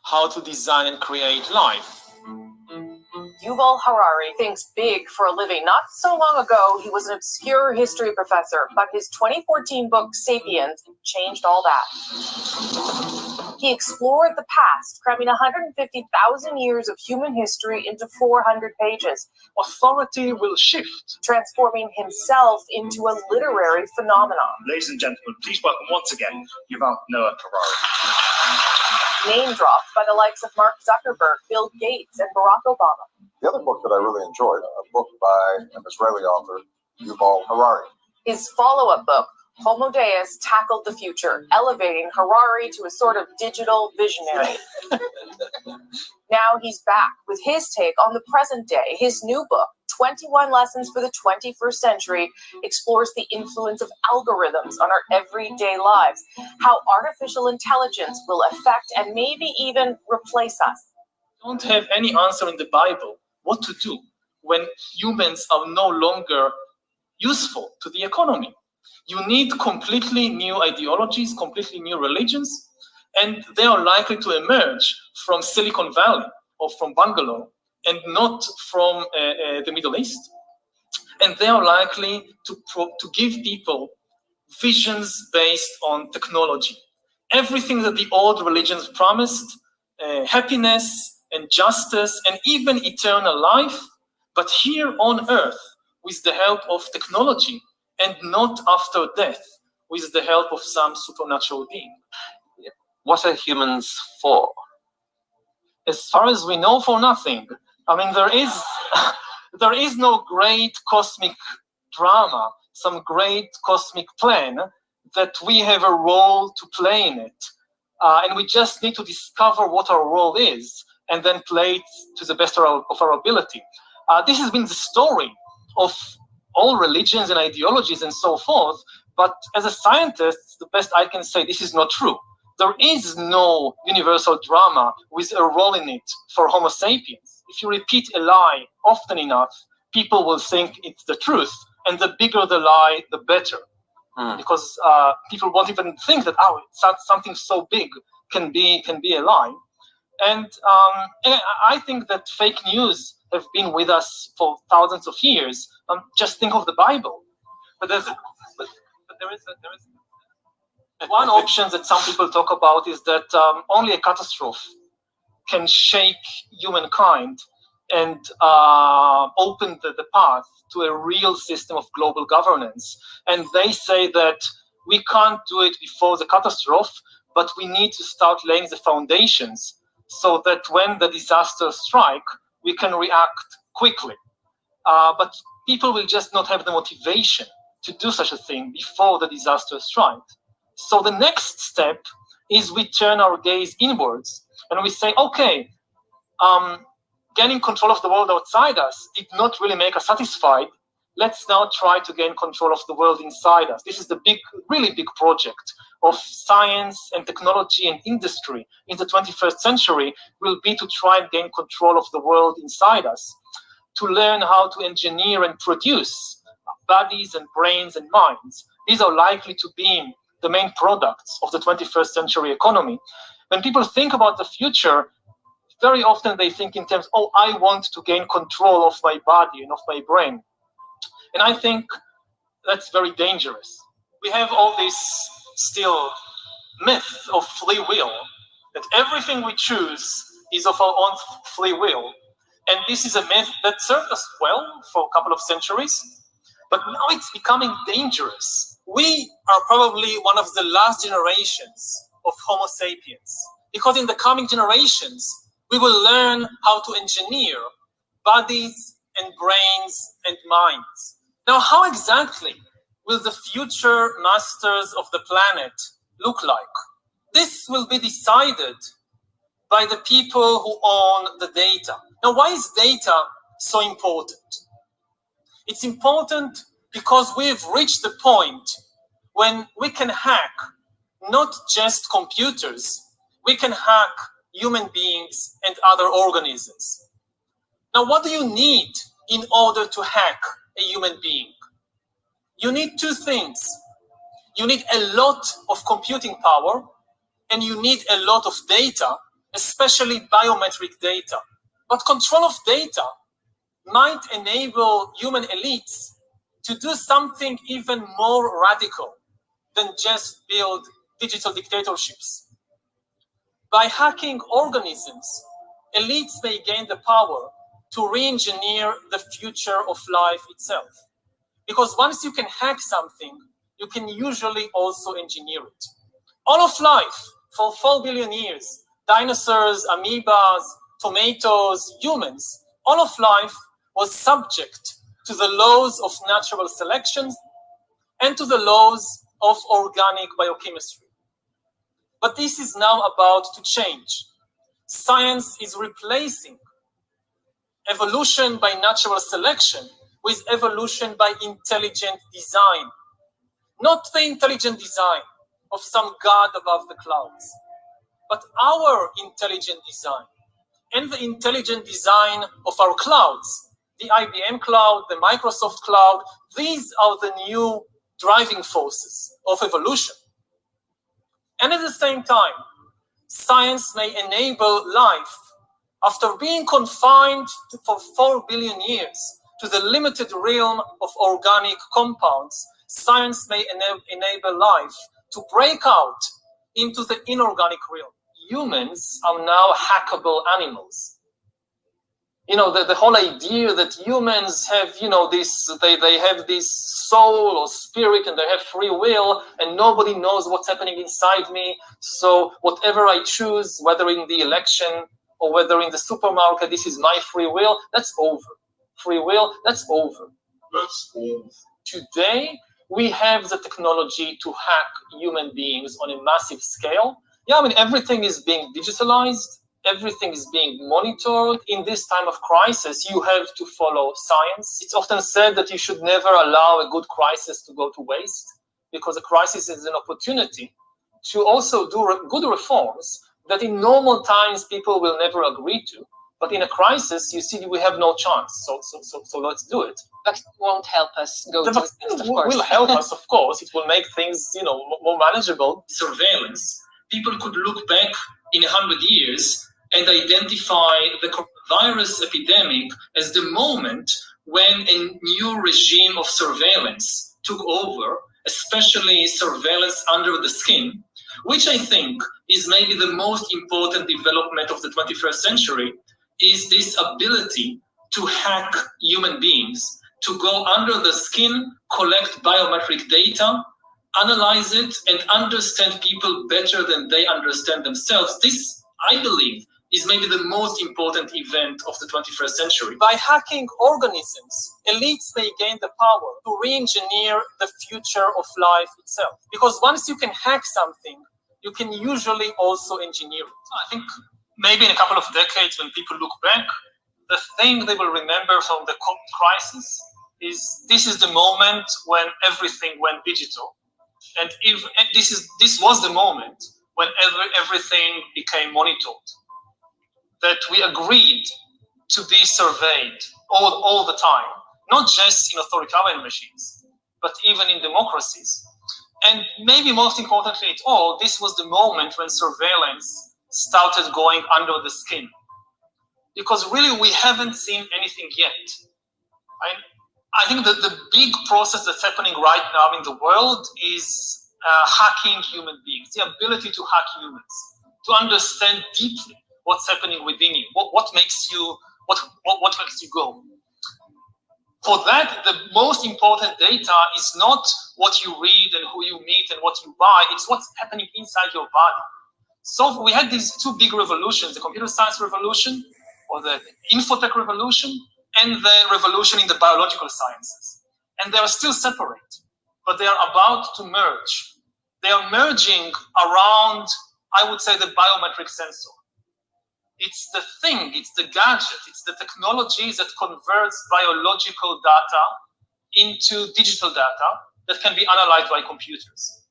how to design and create life. Yuval Harari thinks big for a living. Not so long ago, he was an obscure history professor, but his 2014 book, Sapiens, changed all that. He explored the past, cramming 150,000 years of human history into 400 pages. Authority will shift. Transforming himself into a literary phenomenon. Ladies and gentlemen, please welcome once again Yuval Noah Harari. Name dropped by the likes of Mark Zuckerberg, Bill Gates, and Barack Obama. The other book that I really enjoyed, a book by an Israeli author, Yuval Harari. His follow-up book, Homo Deus Tackled the Future, elevating Harari to a sort of digital visionary. Now he's back with his take on the present day. His new book, 21 Lessons for the 21st Century, explores the influence of algorithms on our everyday lives, how artificial intelligence will affect and maybe even replace us. Don't have any answer in the Bible what to do when humans are no longer useful to the economy. You need completely new ideologies, completely new religions, and they are likely to emerge from Silicon Valley or from Bangalore and not from the Middle East. And they are likely to give people visions based on technology. Everything that the old religions promised, happiness and justice and even eternal life, but here on earth with the help of technology and not after death with the help of some supernatural being. What are humans for? As far as we know, for nothing. I mean, there is no great cosmic drama, some great cosmic plan that we have a role to play in it. And we just need to discover what our role is and then play it to the best of our ability. This has been the story of all religions and ideologies and so forth, but as a scientist, the best I can say, this is not true. There is no universal drama with a role in it for Homo sapiens. If you repeat a lie often enough, people will think it's the truth, and the bigger the lie, the better. Because people won't even think that, something so big can be a lie. And I think that fake news have been with us for thousands of years. Just think of the Bible. But there is one option that some people talk about is that only a catastrophe can shake humankind and open the path to a real system of global governance. And they say that we can't do it before the catastrophe, but we need to start laying the foundations so that when the disasters strike, we can react quickly. But people will just not have the motivation to do such a thing before the disaster strikes. So the next step is we turn our gaze inwards and we say, okay, gaining control of the world outside us did not really make us satisfied. Let's now try to gain control of the world inside us. This is the really big project of science and technology and industry in the 21st century will be to try and gain control of the world inside us, to learn how to engineer and produce bodies and brains and minds. These are likely to be the main products of the 21st century economy. When people think about the future, very often they think in terms, I want to gain control of my body and of my brain. And I think that's very dangerous. We have all this still myth of free will, that everything we choose is of our own free will. And this is a myth that served us well for a couple of centuries, but now it's becoming dangerous. We are probably one of the last generations of Homo sapiens, because in the coming generations, we will learn how to engineer bodies and brains and minds. Now, how exactly will the future masters of the planet look like? This will be decided by the people who own the data. Now, why is data so important? It's important because we've reached the point when we can hack not just computers, we can hack human beings and other organisms. Now, what do you need in order to hack a human being? You need two things. You need a lot of computing power, and you need a lot of data especially biometric data. But control of data might enable human elites to do something even more radical than just build digital dictatorships. By hacking organisms, elites may gain the power to re-engineer the future of life itself. Because once you can hack something, you can usually also engineer it. All of life, for 4 billion years, dinosaurs, amoebas, tomatoes, humans, all of life was subject to the laws of natural selection and to the laws of organic biochemistry. But this is now about to change. Science is replacing evolution by natural selection with evolution by intelligent design. Not the intelligent design of some god above the clouds, but our intelligent design and the intelligent design of our clouds, the IBM cloud, the Microsoft cloud. These are the new driving forces of evolution. And at the same time, science may enable life, after being confined for 4 billion years to the limited realm of organic compounds, science may enable life to break out into the inorganic realm. Humans are now hackable animals. You know, the whole idea that humans have, they have this soul or spirit and they have free will and nobody knows what's happening inside me. So whatever I choose, whether in the election or whether in the supermarket, this is my free will, that's over. Free will, that's over. That's over. Today, we have the technology to hack human beings on a massive scale. Yeah, I mean, everything is being digitalized. Everything is being monitored. In this time of crisis, you have to follow science. It's often said that you should never allow a good crisis to go to waste, because a crisis is an opportunity to also do good reforms that in normal times people will never agree to. But in a crisis, you see, we have no chance. So let's do it. That won't help us go to this, of course. Will help us, of course. It will make things, more manageable. Surveillance. People could look back in 100 years and identify the coronavirus epidemic as the moment when a new regime of surveillance took over, especially surveillance under the skin, which I think is maybe the most important development of the 21st century, is this ability to hack human beings, to go under the skin, collect biometric data, analyze it, and understand people better than they understand themselves. This, I believe, is maybe the most important event of the 21st century. By hacking organisms, elites may gain the power to re-engineer the future of life itself. Because once you can hack something, you can usually also engineer it. I think maybe in a couple of decades, when people look back, the thing they will remember from the crisis is this is the moment when everything went digital. And if this was the moment when everything became monitored, that we agreed to be surveyed all the time, not just in authoritarian regimes, but even in democracies. And maybe most importantly at all, this was the moment when surveillance started going under the skin. Because really we haven't seen anything yet. I think that the big process that's happening right now in the world is hacking human beings, the ability to hack humans, to understand deeply what's happening within you, what makes you go. For that, the most important data is not what you read and who you meet and what you buy, it's what's happening inside your body. So we had these two big revolutions, the computer science revolution or the infotech revolution, and the revolution in the biological sciences. And they are still separate, but they are about to merge. They are merging around, I would say, the biometric sensor. It's the thing, it's the gadget, it's the technology that converts biological data into digital data that can be analyzed by computers.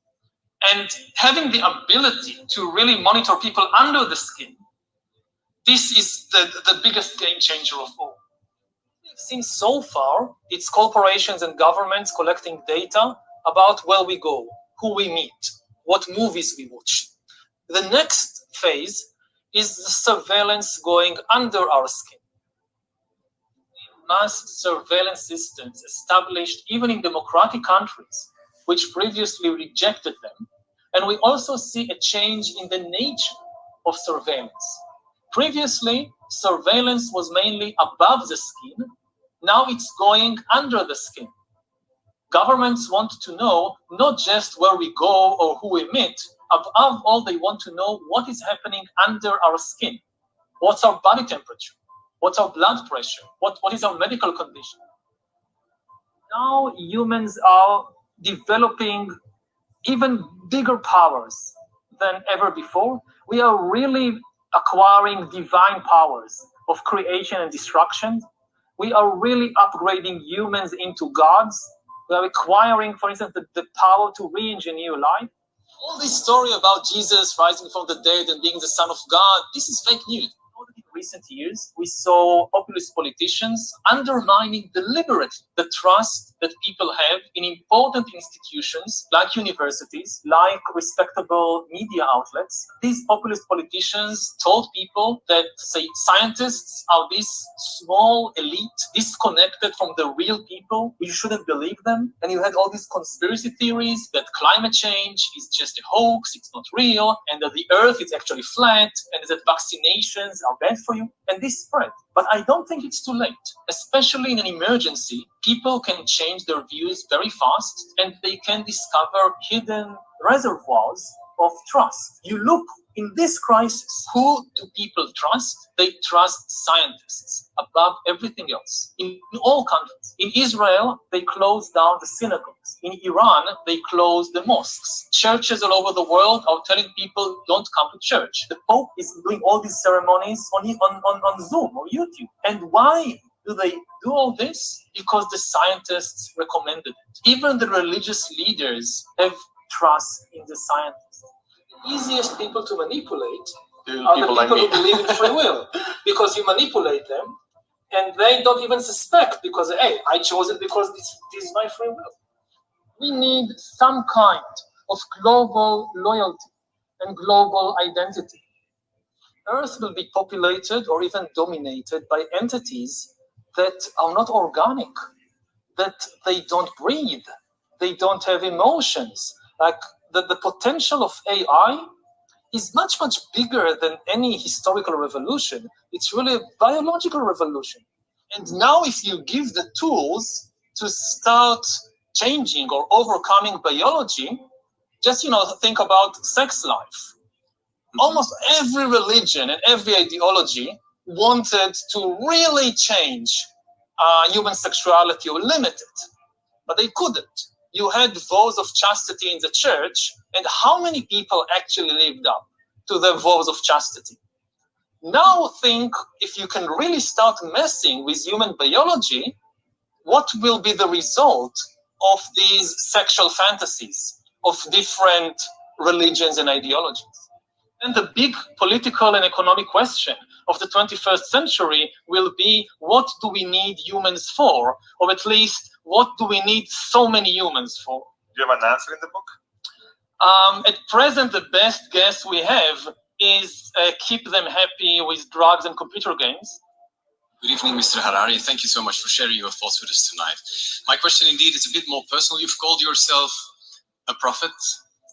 And having the ability to really monitor people under the skin, this is the biggest game changer of all. We've seen so far, it's corporations and governments collecting data about where we go, who we meet, what movies we watch. The next phase is the surveillance going under our skin. Mass surveillance systems established even in democratic countries, which previously rejected them. And we also see a change in the nature of surveillance. Previously, surveillance was mainly above the skin. Now it's going under the skin. Governments want to know not just where we go or who we meet. Above all, they want to know what is happening under our skin. What's our body temperature? What's our blood pressure? What is our medical condition? Now humans are developing even bigger powers than ever before. We are really acquiring divine powers of creation and destruction. We are really upgrading humans into gods. We are acquiring, for instance, the power to re-engineer life. All this story about Jesus rising from the dead and being the Son of God, this is fake news. In recent years, we saw populist politicians undermining deliberately the trust that people have in important institutions like universities, like respectable media outlets. These populist politicians told people that, say, scientists are this small elite disconnected from the real people. You shouldn't believe them. And you had all these conspiracy theories that climate change is just a hoax, it's not real, and that the earth is actually flat, and that vaccinations are bad for you, and this spread. But I don't think it's too late. Especially in an emergency, people can change their views very fast, and they can discover hidden reservoirs of trust. You look in this crisis, who do people trust? They trust scientists above everything else. In all countries. In Israel, they closed down the synagogues. In Iran, they closed the mosques. Churches all over the world are telling people don't come to church. The Pope is doing all these ceremonies on Zoom or YouTube. And why do they do all this? Because the scientists recommended it. Even the religious leaders have trust in the scientists. The easiest people to manipulate are the people who believe in free will, because you manipulate them and they don't even suspect, because, hey, I chose it because this is my free will. We need some kind of global loyalty and global identity. Earth will be populated or even dominated by entities that are not organic, that they don't breathe, they don't have emotions. Like the potential of AI is much, much bigger than any historical revolution. It's really a biological revolution. And now if you give the tools to start changing or overcoming biology, just, think about sex life. Almost every religion and every ideology wanted to really change human sexuality or limit it, but they couldn't. You had vows of chastity in the church, and how many people actually lived up to the vows of chastity? Now think, if you can really start messing with human biology, what will be the result of these sexual fantasies of different religions and ideologies? And the big political and economic question of the 21st century will be, what do we need humans for? Or at least, what do we need so many humans for? Do you have an answer in the book? At present, the best guess we have is keep them happy with drugs and computer games. Good evening, Mr. Harari. Thank you so much for sharing your thoughts with us tonight. My question indeed is a bit more personal. You've called yourself a prophet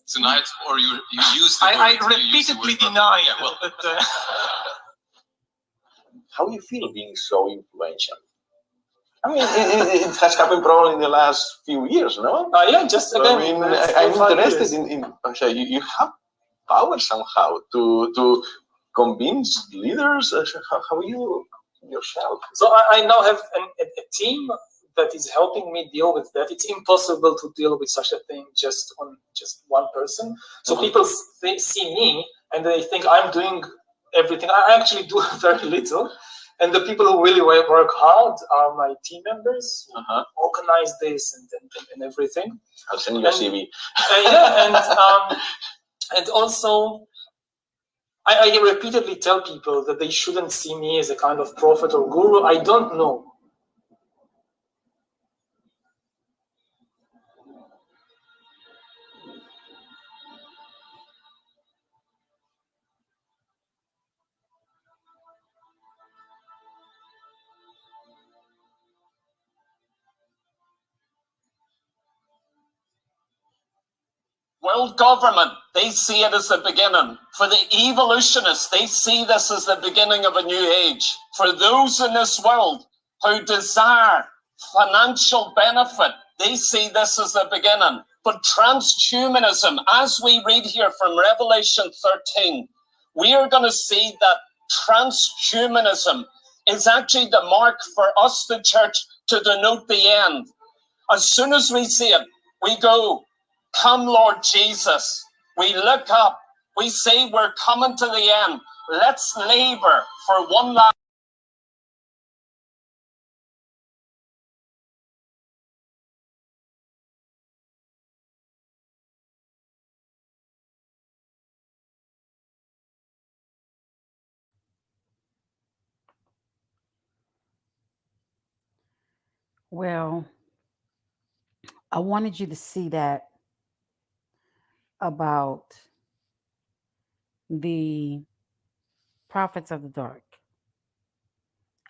tonight, or you used the word. I repeatedly deny. Yeah, well. That, How do you feel being so influential? I mean, it has happened probably in the last few years, no? yeah, just again. I mean, I'm interested in okay, you have power somehow to convince leaders. How you yourself? So I now have a team that is helping me deal with that. It's impossible to deal with such a thing just one person. So people see me and they think I'm doing everything. I actually do very little. And the people who really work hard are my team members who organize this and everything. I'll send you a CV. And also, I repeatedly tell people that they shouldn't see me as a kind of prophet or guru. I don't know. world government, they see it as the beginning. For the evolutionists, they see this as the beginning of a new age. For those in this world who desire financial benefit, they see this as the beginning. But transhumanism, as we read here from Revelation 13, we are going to see that transhumanism is actually the mark for us, the church, to denote the end. As soon as we see it, we go, "Come, Lord Jesus." We look up, we say we're coming to the end. Let's labor for one last. Well, I wanted you to see that about the prophets of the dark,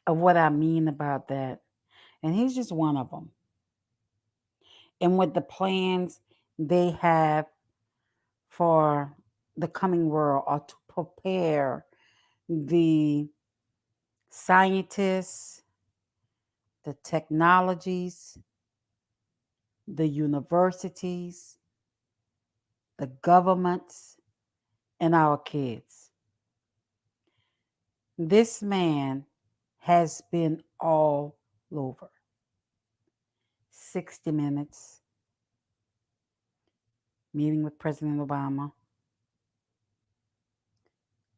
of what I mean about that. And he's just one of them. And what the plans they have for the coming world are to prepare the scientists, the technologies, the universities, the governments, and our kids. This man has been all over. 60 Minutes, meeting with President Obama,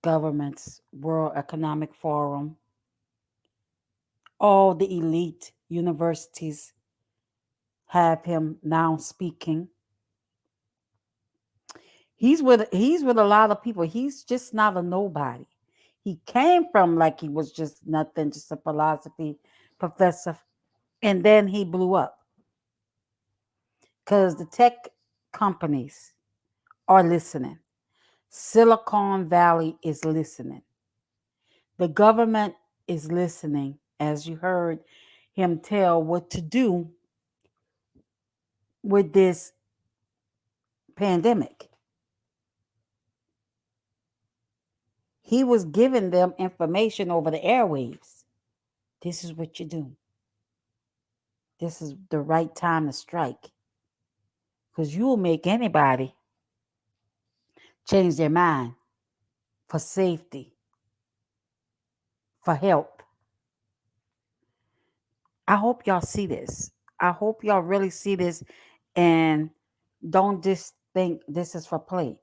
governments, World Economic Forum, all the elite universities have him now speaking. He's with a lot of people. He's just not a nobody. He came from like he was just nothing, just a philosophy professor, and then he blew up because the tech companies are listening. Silicon Valley is listening. The government is listening, as you heard him tell what to do with this pandemic. He was giving them information over the airwaves. This is what you do. This is the right time to strike. Because you will make anybody change their mind for safety, for help. I hope y'all see this. I hope y'all really see this and don't just think this is for play.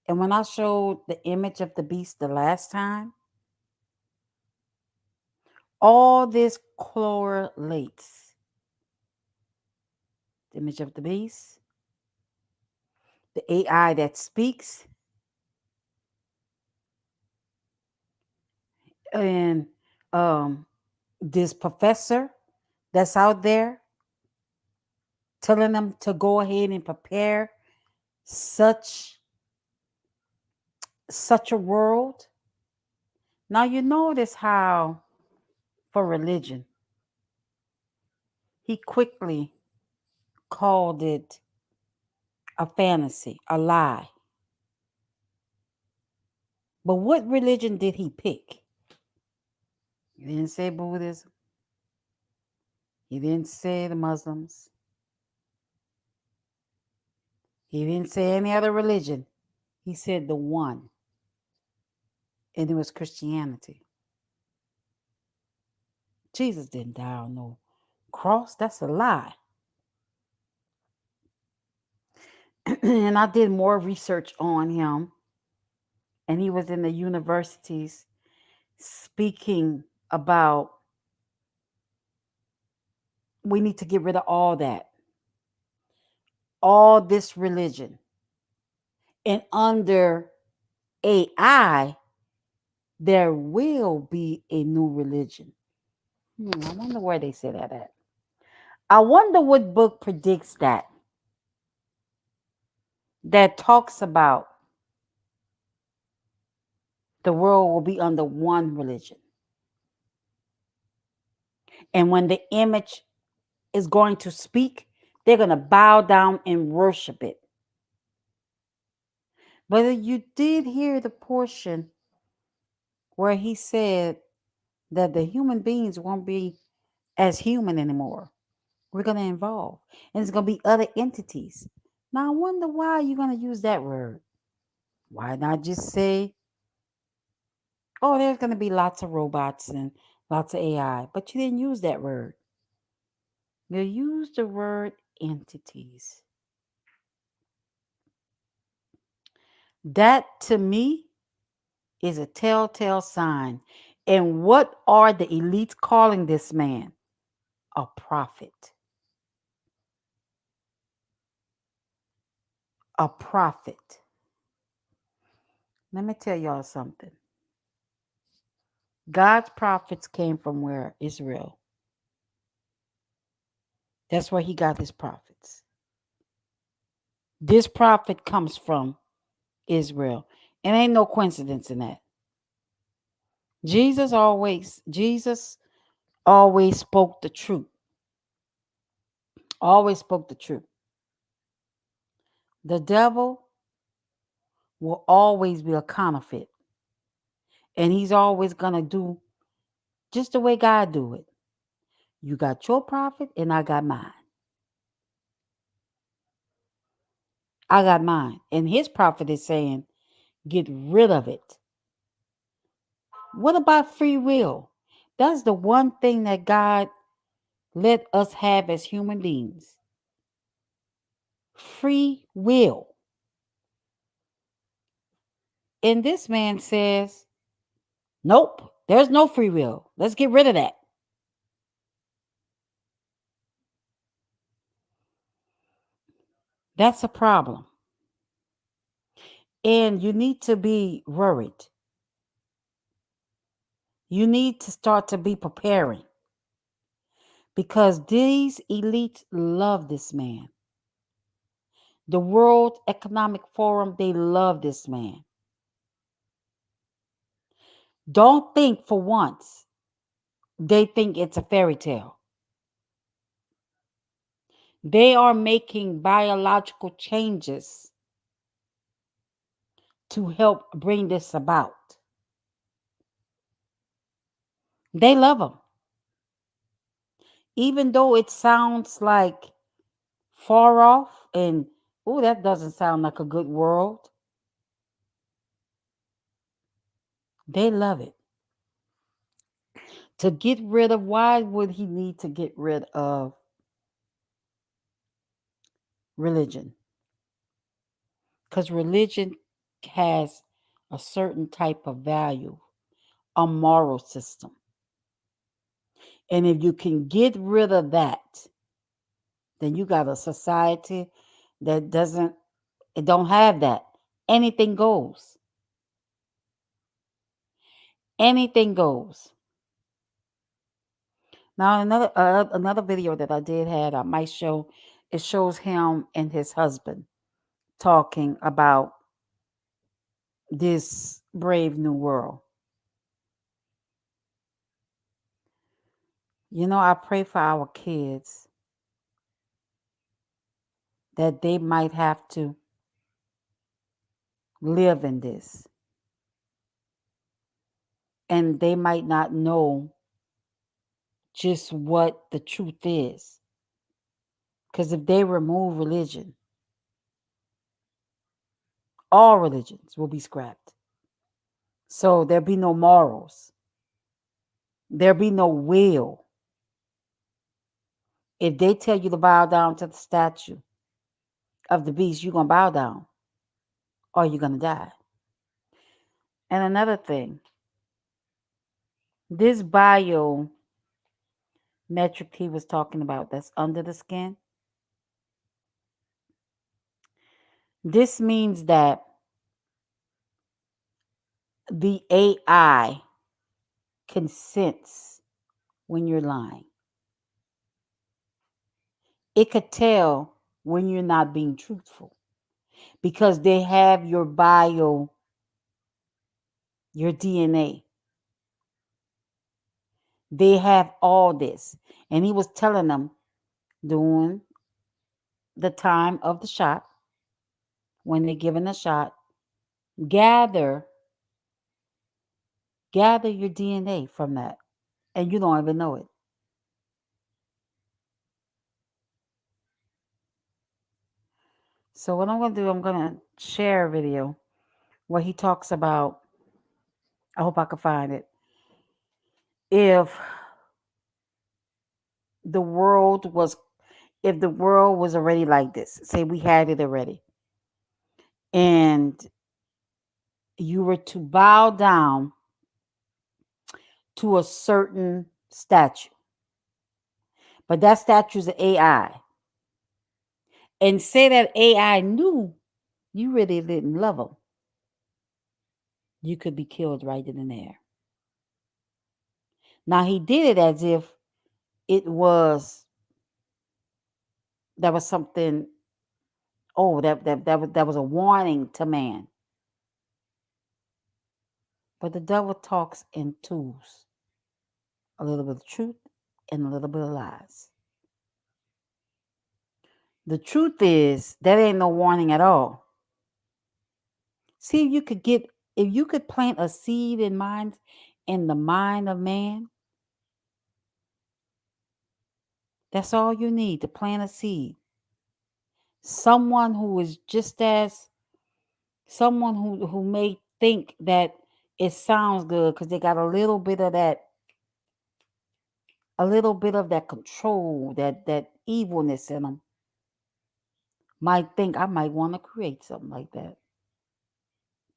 And when I showed the image of the beast the last time, all this correlates. The image of the beast, the AI that speaks, and this professor that's out there telling them to go ahead and prepare such a world. Now you notice how for religion, he quickly called it a fantasy, a lie. But what religion did he pick? He didn't say Buddhism. He didn't say the Muslims. He didn't say any other religion. He said the one. And it was Christianity. Jesus didn't die on no cross. That's a lie. And I did more research on him. And he was in the universities speaking about we need to get rid of all that. All this religion. And under AI, there will be a new religion. I wonder where they say that at. I wonder what book predicts that. That talks about the world will be under one religion. And when the image is going to speak, They're going to bow down and worship it. But you did hear the portion where he said that the human beings won't be as human anymore. We're going to evolve. And it's going to be other entities. Now, I wonder why you're going to use that word. Why not just say, oh, there's going to be lots of robots and lots of AI. But you didn't use that word. You used the word entities. That, to me, is a telltale sign. And what are the elites calling this man? A prophet. A prophet. Let me tell y'all something. God's prophets came from where? Israel. That's where he got his prophets. This prophet comes from Israel. And ain't no coincidence in that. Jesus always spoke the truth. Always spoke the truth. The devil will always be a counterfeit. And he's always going to do just the way God do it. You got your prophet and I got mine. I got mine. And his prophet is saying, get rid of it. What about free will? That's the one thing that God let us have as human beings. Free will. And this man says, nope, there's no free will. Let's get rid of that. That's a problem. And you need to be worried. You need to start to be preparing. Because these elites love this man. The World Economic Forum, they love this man. Don't think for once they think it's a fairy tale. They are making biological changes to help bring this about. They love him. Even though it sounds like far off and, oh, that doesn't sound like a good world. They love it. To get rid of, why would he need to get rid of religion? Because religion has a certain type of value, a moral system. And if you can get rid of that, then you got a society that don't have that. Anything goes. Anything goes. Now another video that I did had, I might show. It shows him and his husband talking about this brave new world. You know, I pray for our kids that they might have to live in this. And they might not know just what the truth is. Because if they remove religion, all religions will be scrapped. So there'll be no morals. There'll be no will. If they tell you to bow down to the statue of the beast, you're going to bow down or you're going to die. And another thing, this biometric he was talking about that's under the skin, this means that the AI can sense when you're lying. It could tell when you're not being truthful because they have your your DNA. They have all this. And he was telling them, doing the time of the shot, when they're given the shot, gather your DNA from that, and you don't even know it. So what I'm going to do, I'm going to share a video where he talks about, I hope I can find it, if the world was already like this, say we had it already, and you were to bow down to a certain statue, but that statue is an AI, and say that AI knew you really didn't love them, you could be killed right in there. Now he did it as if it was that was something. Oh, that was a warning to man. But the devil talks in twos, a little bit of truth and a little bit of lies. The truth is that ain't no warning at all. See, if you could plant a seed in the mind of man, that's all you need, to plant a seed. Someone who is someone who may think that it sounds good because they got a little bit of that control, that evilness in them, might think, I might want to create something like that.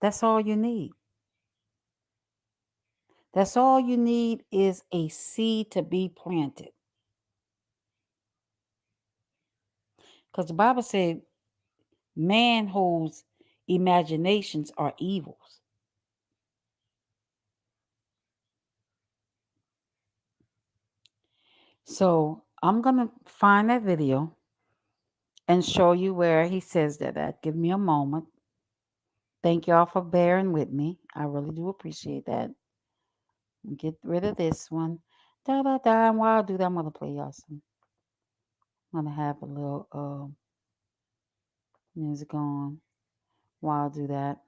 That's all you need. That's all you need is a seed to be planted. Because the Bible said man whose imaginations are evils. So I'm going to find that video and show you where he says that at. Give me a moment. Thank y'all for bearing with me. I really do appreciate that. Get rid of this one. Da da da. And while I do that, I'm going to play y'all some. I'm going to have a little music on while I do that.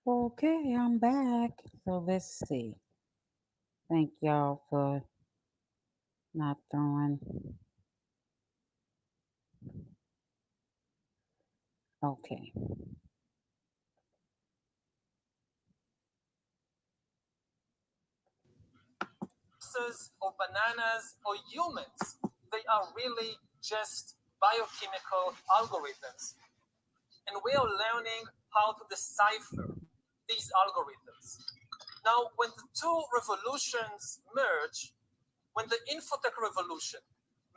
Okay, I'm back. So let's see. Thank y'all for not throwing. Okay. Or bananas or humans. They are really just biochemical algorithms. And we are learning how to decipher these algorithms. Now, when the two revolutions merge, when the infotech revolution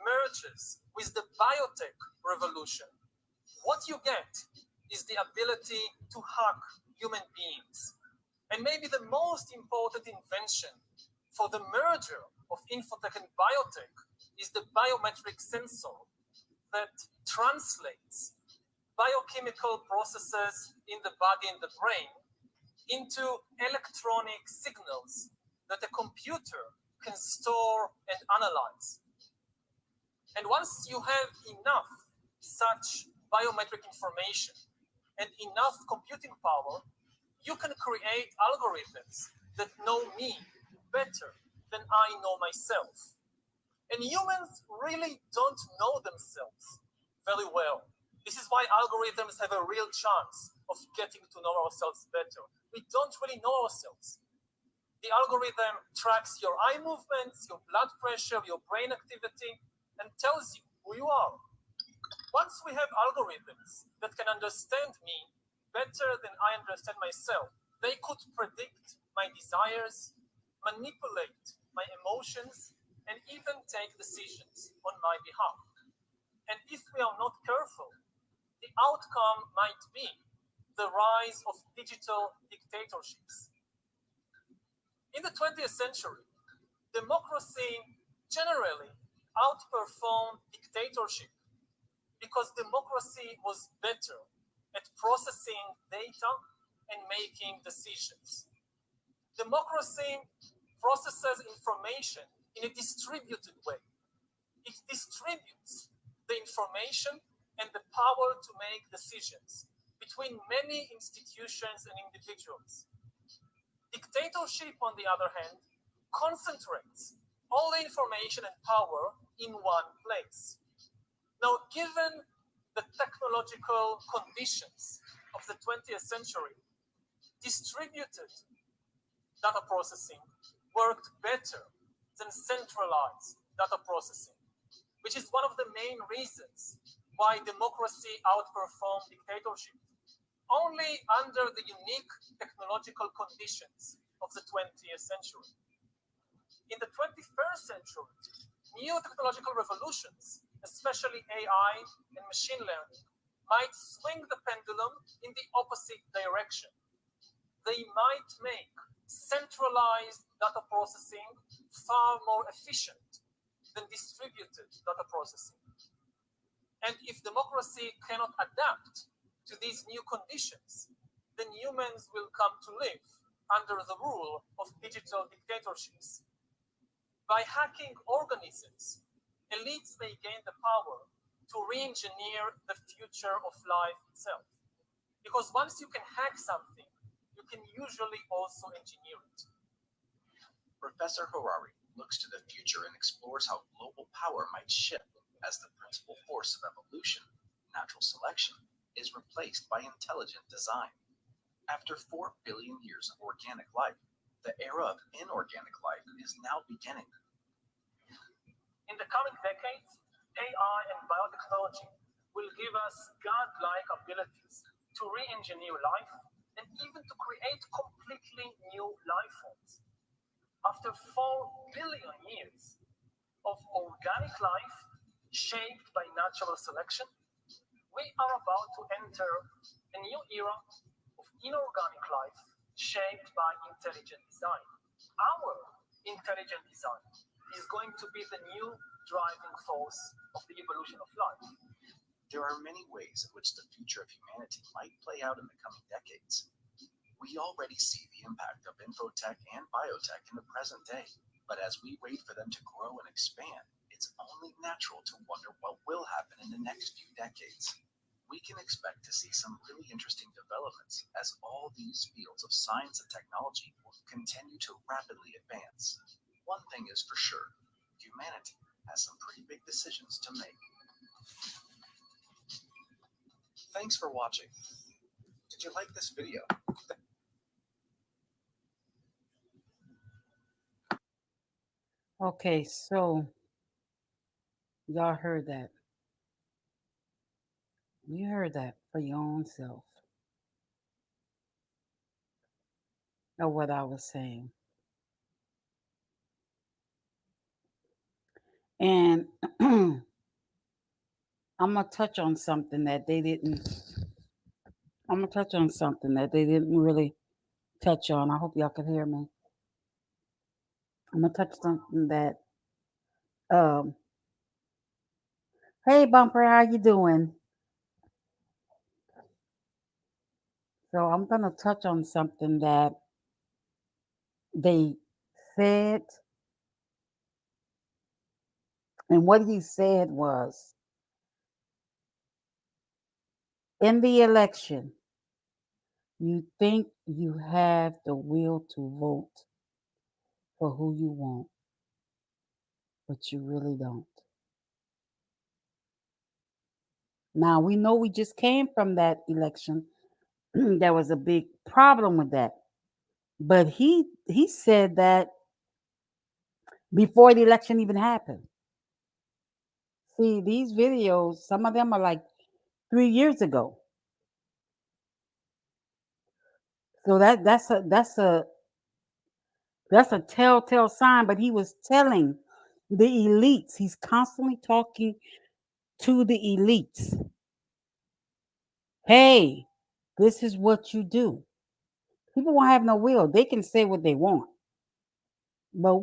merges with the biotech revolution, what you get is the ability to hack human beings. And maybe the most important invention for the merger of infotech and biotech is the biometric sensor that translates biochemical processes in the body and the brain into electronic signals that a computer can store and analyze. And once you have enough such biometric information and enough computing power, you can create algorithms that know me better than I know myself. And humans really don't know themselves very well. This is why algorithms have a real chance of getting to know ourselves better. We don't really know ourselves. The algorithm tracks your eye movements, your blood pressure, your brain activity, and tells you who you are. Once we have algorithms that can understand me better than I understand myself, they could predict my desires, manipulate my emotions, and even take decisions on my behalf. And if we are not careful, the outcome might be the rise of digital dictatorships. In the 20th century, democracy generally outperformed dictatorship because democracy was better at processing data and making decisions. Democracy processes information in a distributed way. It distributes the information and the power to make decisions between many institutions and individuals. Dictatorship, on the other hand, concentrates all the information and power in one place. Now, given the technological conditions of the 20th century, distributed data processing worked better than centralized data processing, which is one of the main reasons why democracy outperformed dictatorship. Only under the unique technological conditions of the 20th century. In the 21st century, new technological revolutions, especially AI and machine learning, might swing the pendulum in the opposite direction. They might make centralized data processing far more efficient than distributed data processing. And if democracy cannot adapt to these new conditions, then humans will come to live under the rule of digital dictatorships. By hacking organisms, elites may gain the power to re-engineer the future of life itself. Because once you can hack something, you can usually also engineer it. Professor Harari looks to the future and explores how global power might shift as the principal force of evolution, natural selection, is replaced by intelligent design. After 4 billion years of organic life, the era of inorganic life is now beginning. In the coming decades, AI and biotechnology will give us godlike abilities to re-engineer life and even to create completely new life forms. After 4 billion years of organic life shaped by natural selection, we are about to enter a new era of inorganic life shaped by intelligent design. Our intelligent design is going to be the new driving force of the evolution of life. There are many ways in which the future of humanity might play out in the coming decades. We already see the impact of infotech and biotech in the present day, but as we wait for them to grow and expand, it's only natural to wonder what will happen in the next few decades. we can expect to see some really interesting developments as all these fields of science and technology will continue to rapidly advance. One thing is for sure, humanity has some pretty big decisions to make. Thanks for watching. Did you like this video? Okay, so y'all heard that. You heard that for your own self. Know what I was saying. And I'm gonna touch on something that they didn't. I'm gonna touch on something that they didn't really touch on. I hope y'all can hear me. I'm gonna touch something that. Um, hey, Bumper, how you doing? So I'm gonna touch on something that they said, and what he said was, in the election, you think you have the will to vote for who you want, but you really don't. Now, we know we just came from that election. There was a big problem with that. But he said that before the election even happened. See, these videos, some of them are like 3 years ago. So that's a telltale sign. But he was telling the elites, he's constantly talking to the elites. Hey, this is what you do. People won't have no will. They can say what they want. But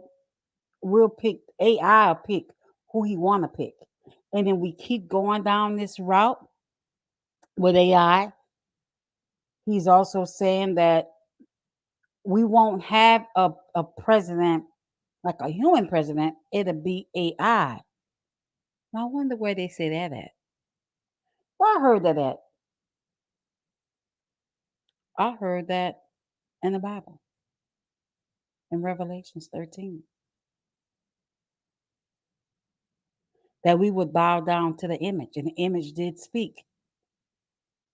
we'll pick, AI will pick who he want to pick. And then we keep going down this route with AI. He's also saying that we won't have a president like a human president. It'll be AI. Now, I wonder where they say that at. Well, I heard that at. I heard that in the Bible, in Revelations 13, that we would bow down to the image, and the image did speak.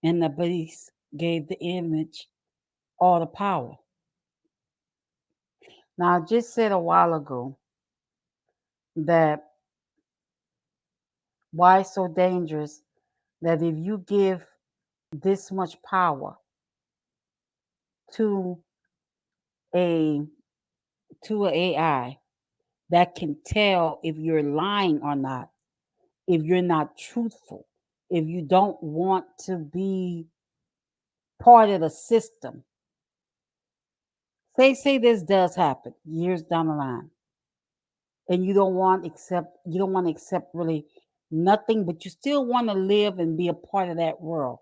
And the beast gave the image all the power. Now, I just said a while ago that why it's so dangerous that if you give this much power to a AI that can tell if you're lying or not, if you're not truthful, if you don't want to be part of the system. Say this does happen years down the line, and you don't want to accept really nothing, but you still want to live and be a part of that world.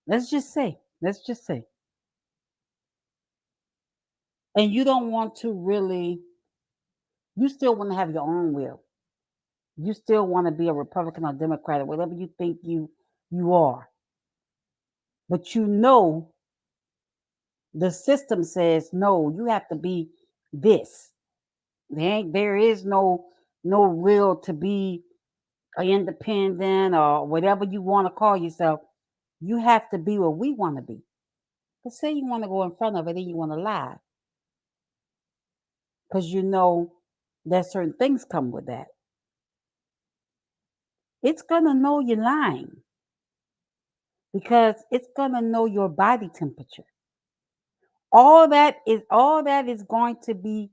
Let's just say, and you don't want to really, you still want to have your own will. You still want to be a Republican or Democrat or whatever you think you are. But you know the system says no, you have to be this. There is no will to be an independent or whatever you want to call yourself. You have to be what we want to be. But say you want to go in front of it and you want to lie. Because you know that certain things come with that. It's going to know you're lying. Because it's going to know your body temperature. All that is going to be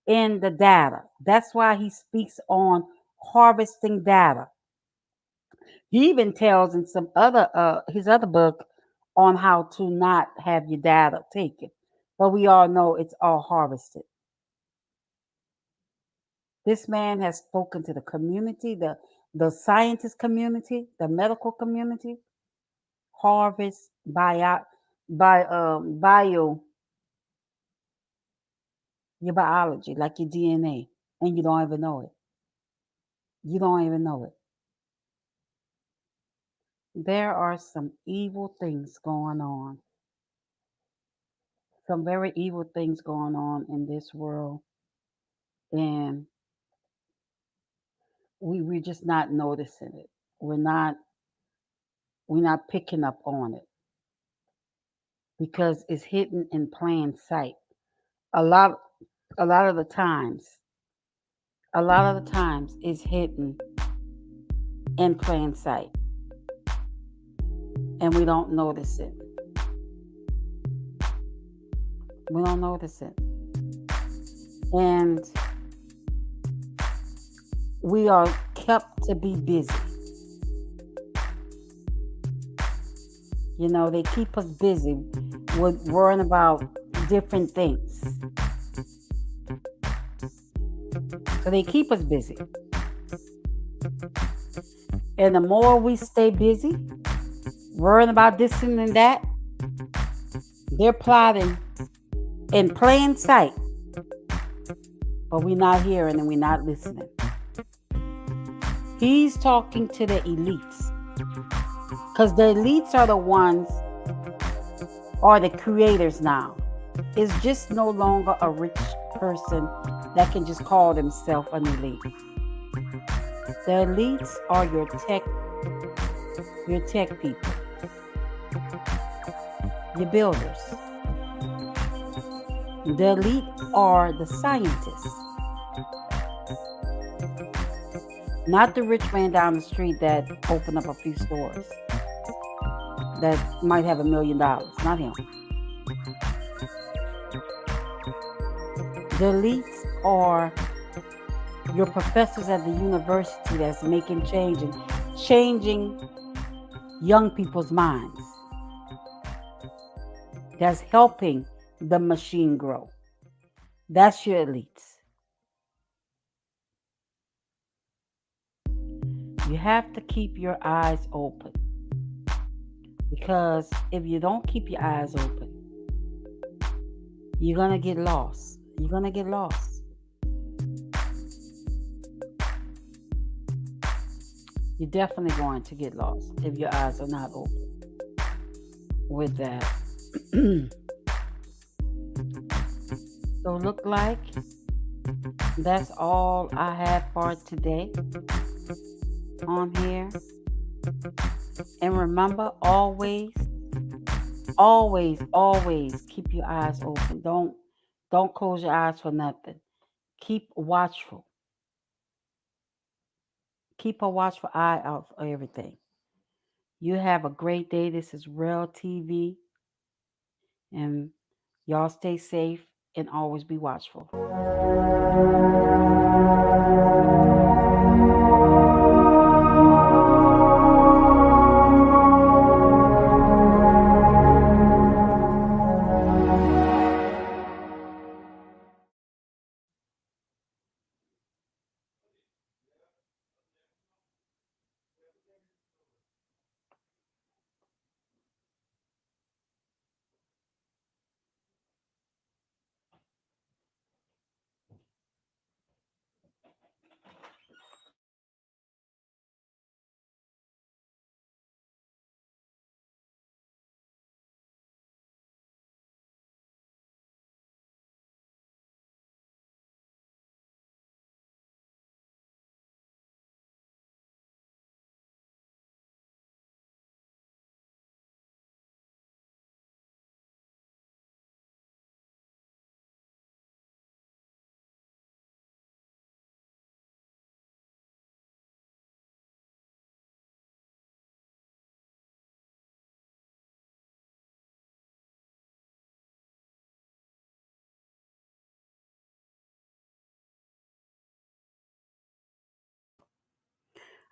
in the data. That's why he speaks on harvesting data. He even tells in some other his other book on how to not have your data taken. But we all know it's all harvested. This man has spoken to the community, the scientist community, the medical community. Harvest bio your biology, like your DNA, and you don't even know it. You don't even know it. There are some evil things going on. Some very evil things going on in this world. And we're just not noticing it. We're not picking up on it because it's hidden in plain sight. A lot of the times, it's hidden in plain sight, and we don't notice it. We don't notice it, and we are kept to be busy. You know, they keep us busy with worrying about different things. So they keep us busy. And the more we stay busy, worrying about this and that, they're plotting in plain sight. But we're not hearing and we're not listening. He's talking to the elites. Because the elites are the ones, are the creators now. It's just no longer a rich person that can just call themselves an elite. The elites are your tech people, your builders. The elite are the scientists. Not the rich man down the street that opened up a few stores that might have $1 million. Not him. The elites are your professors at the university that's making change and changing young people's minds. That's helping the machine grow. That's your elites. You have to keep your eyes open. Because if you don't keep your eyes open, you're going to get lost. You're going to get lost. You're definitely going to get lost if your eyes are not open with that. So look like that's all I have for today on here. And remember, always keep your eyes open. Don't close your eyes for nothing. Keep watchful. Keep a watchful eye out for everything. You have a great day. This is Real TV. And y'all stay safe and always be watchful.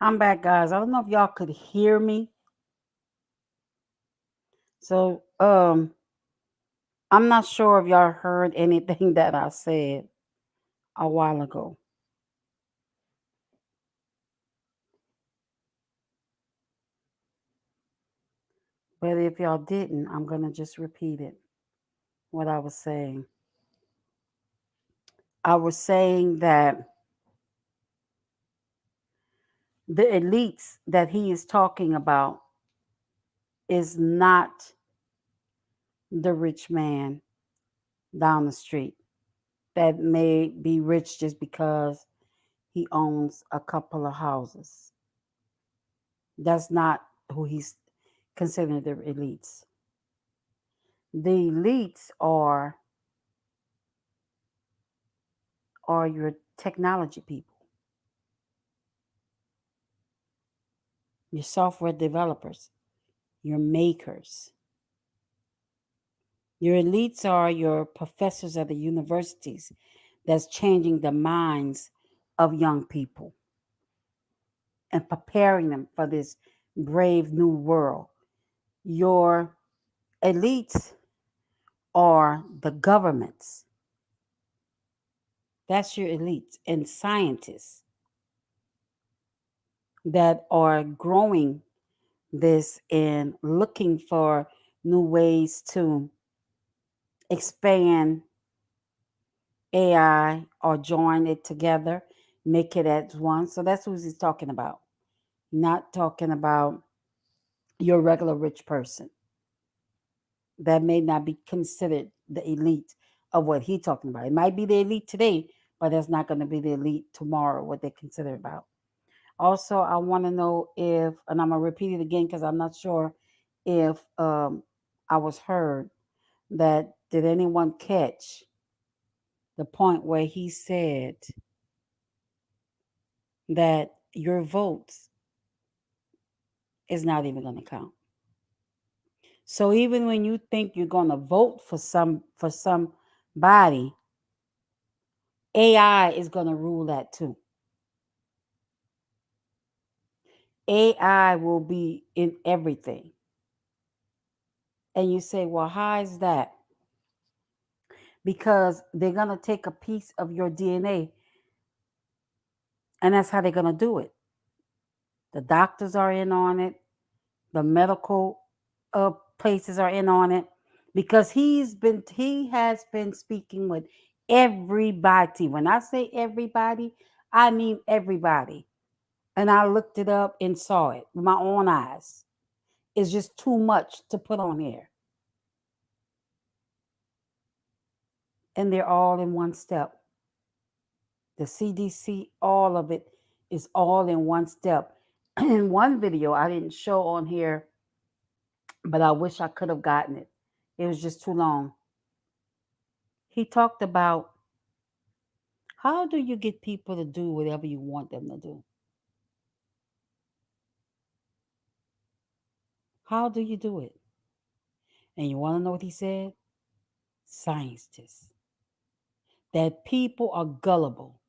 I'm back, guys. I don't know if y'all could hear me. So, I'm not sure if y'all heard anything that I said a while ago. But if y'all didn't, I'm going to just repeat it, what I was saying. I was saying that the elites that he is talking about is not the rich man down the street that may be rich just because he owns a couple of houses. That's not who he's considering the elites. The elites are your technology people, your software developers, your makers. Your elites are your professors at the universities that's changing the minds of young people and preparing them for this brave new world. Your elites are the governments. That's your elites and scientists that are growing this and looking for new ways to expand AI or join it together, make it as one. So that's what he's talking about. Not talking about your regular rich person that may not be considered the elite of what he's talking about. It might be the elite today, but that's not going to be the elite tomorrow, what they consider about. Also, I want to know if, and I'm going to repeat it again because I'm not sure if I was heard, that did anyone catch the point where he said that your votes is not even going to count? So even when you think you're going to vote for somebody, AI is going to rule that too. AI will be in everything. And you say, well, how is that? Because they're going to take a piece of your DNA, and that's how they're going to do it. The doctors are in on it. The medical places are in on it, because he has been speaking with everybody. When I say everybody, I mean everybody. And I looked it up and saw it with my own eyes. It's just too much to put on here. And they're all in one step. The CDC, all of it is all in one step. In one video I didn't show on here, but I wish I could have gotten it. It was just too long. He talked about, how do you get people to do whatever you want them to do? How do you do it? And you want to know what he said? Scientists. That people are gullible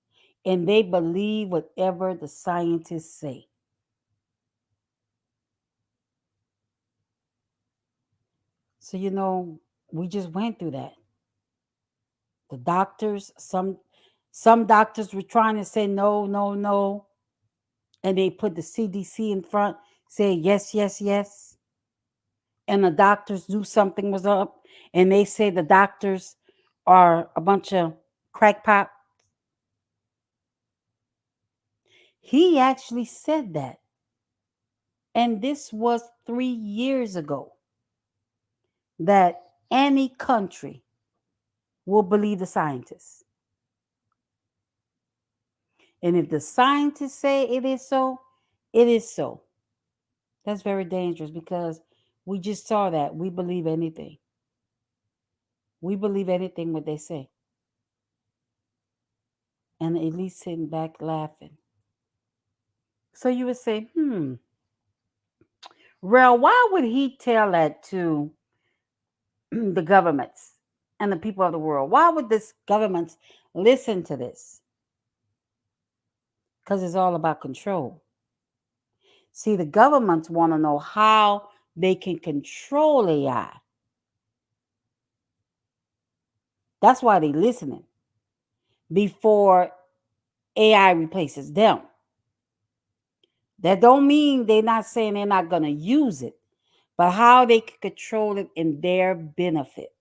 and they believe whatever the scientists say. So, we just went through that. The doctors, some doctors were trying to say no, no, no. And they put the CDC in front, say yes, yes, yes. And the doctors knew something was up, and they say the doctors are a bunch of crackpot. He actually said that. And this was 3 years ago, that any country will believe the scientists. And if the scientists say it is so, it is so. That's very dangerous, because we just saw that. We believe anything. We believe anything what they say. And at least sitting back laughing. So you would say, Rel, why would he tell that to the governments and the people of the world? Why would this governments listen to this? Because it's all about control. See, the governments want to know how they can control AI. That's why they're listening before AI replaces them. That don't mean they're not saying they're not going to use it, but how they can control it in their benefit.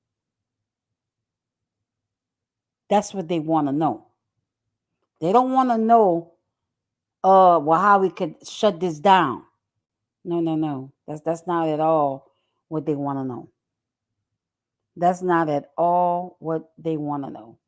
That's what they want to know. They don't want to know, how we could shut this down. No, no, no. That's not at all what they want to know. That's not at all what they want to know.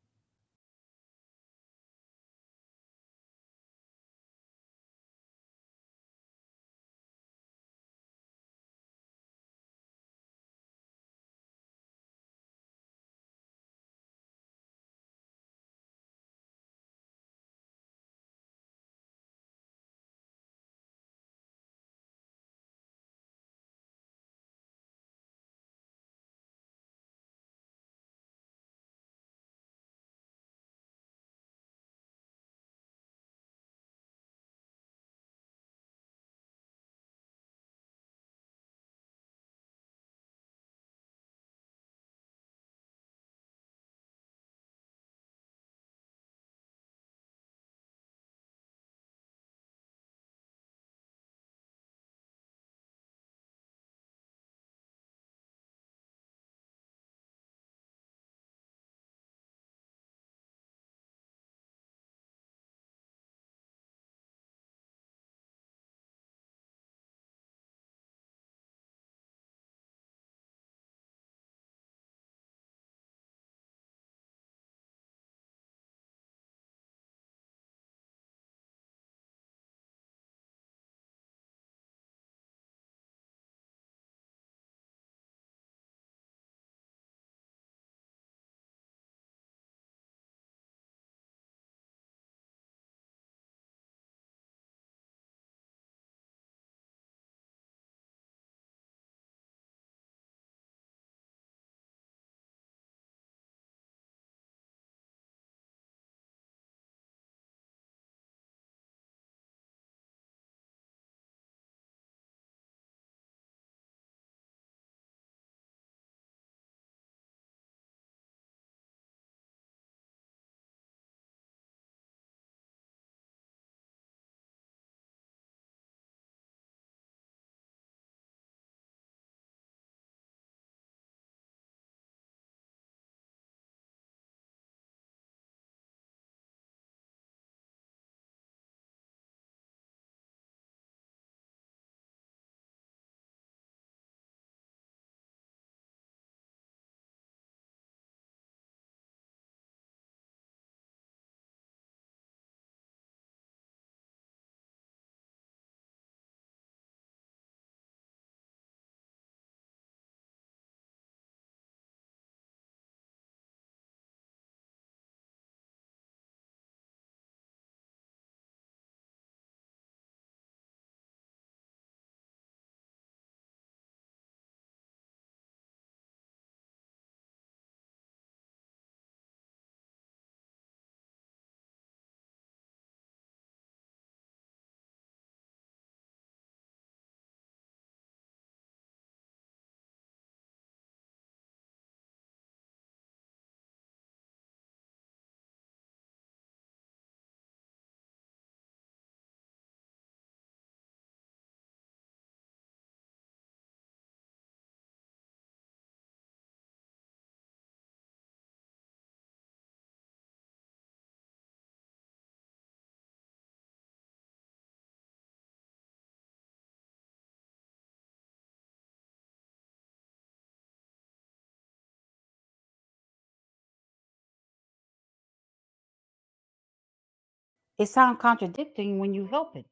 It sounds contradicting when you help it,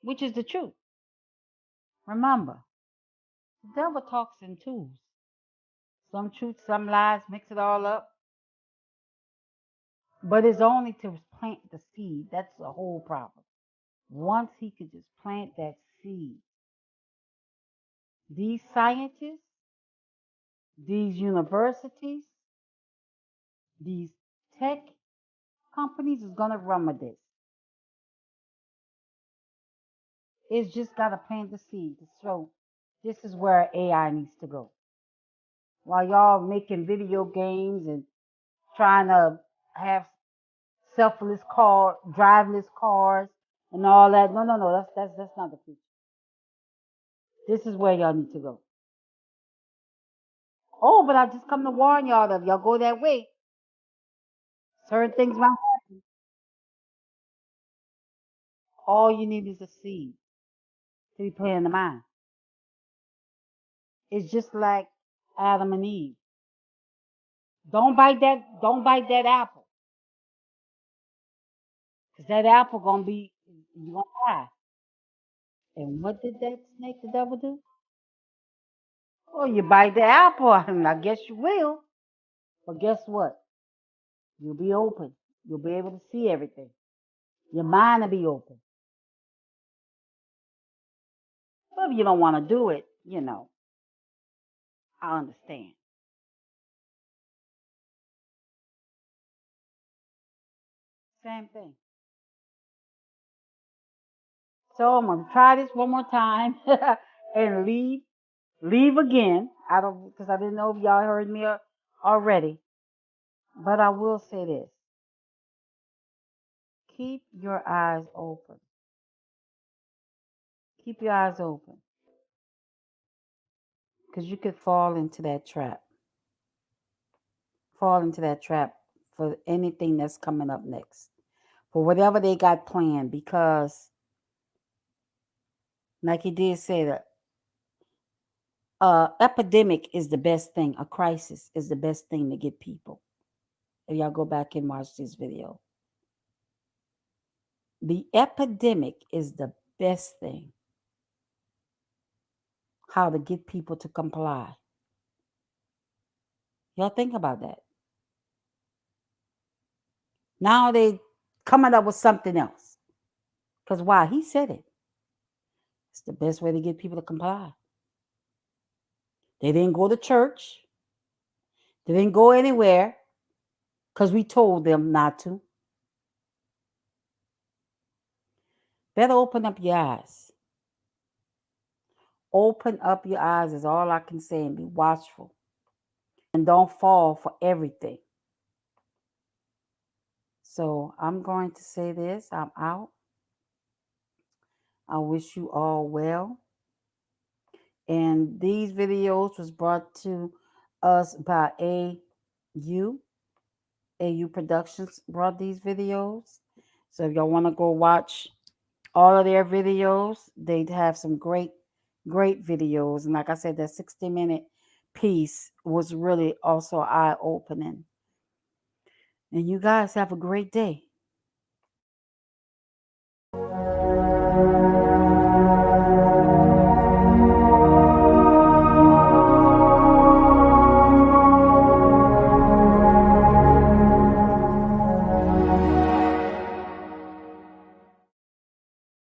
which is the truth. Remember, the devil talks in twos. Some truth, some lies, mix it all up. But it's only to plant the seed. That's the whole problem. Once he could just plant that seed, these scientists, these universities, these tech companies is gonna run with this. It's just gotta plant the seed. So this is where AI needs to go. While y'all making video games and trying to have selfless car, driveless cars, and all that. No, that's not the future. This is where y'all need to go. Oh, but I just come to warn y'all that if y'all go that way, certain things might happen. All you need is a seed. to be playing the mind. It's just like Adam and Eve. Don't bite that apple. Because that apple gonna be, you're gonna die. And what did that snake, the devil, do? Oh, you bite the apple, and I guess you will. But guess what? You'll be open. You'll be able to see everything. Your mind will be open. But if you don't want to do it, I understand. Same thing. So I'm gonna try this one more time and leave again. Because I didn't know if y'all heard me already. But I will say this. Keep your eyes open. Keep your eyes open. Because you could fall into that trap. Fall into that trap for anything that's coming up next. For whatever they got planned. Because, like he did say, that epidemic is the best thing. A crisis is the best thing to get people. If y'all go back and watch this video. The epidemic is the best thing. How to get people to comply. Y'all think about that. Now they coming up with something else. Because why? He said it. It's the best way to get people to comply. They didn't go to church. They didn't go anywhere because we told them not to. Better open up your eyes. Open up your eyes is all I can say, and be watchful. And don't fall for everything. So I'm going to say this. I'm out. I wish you all well. And these videos was brought to us by AU. AU Productions brought these videos. So if y'all want to go watch all of their videos, they have some great videos. And like I said, that 60-minute piece was really also eye-opening. And you guys have a great day.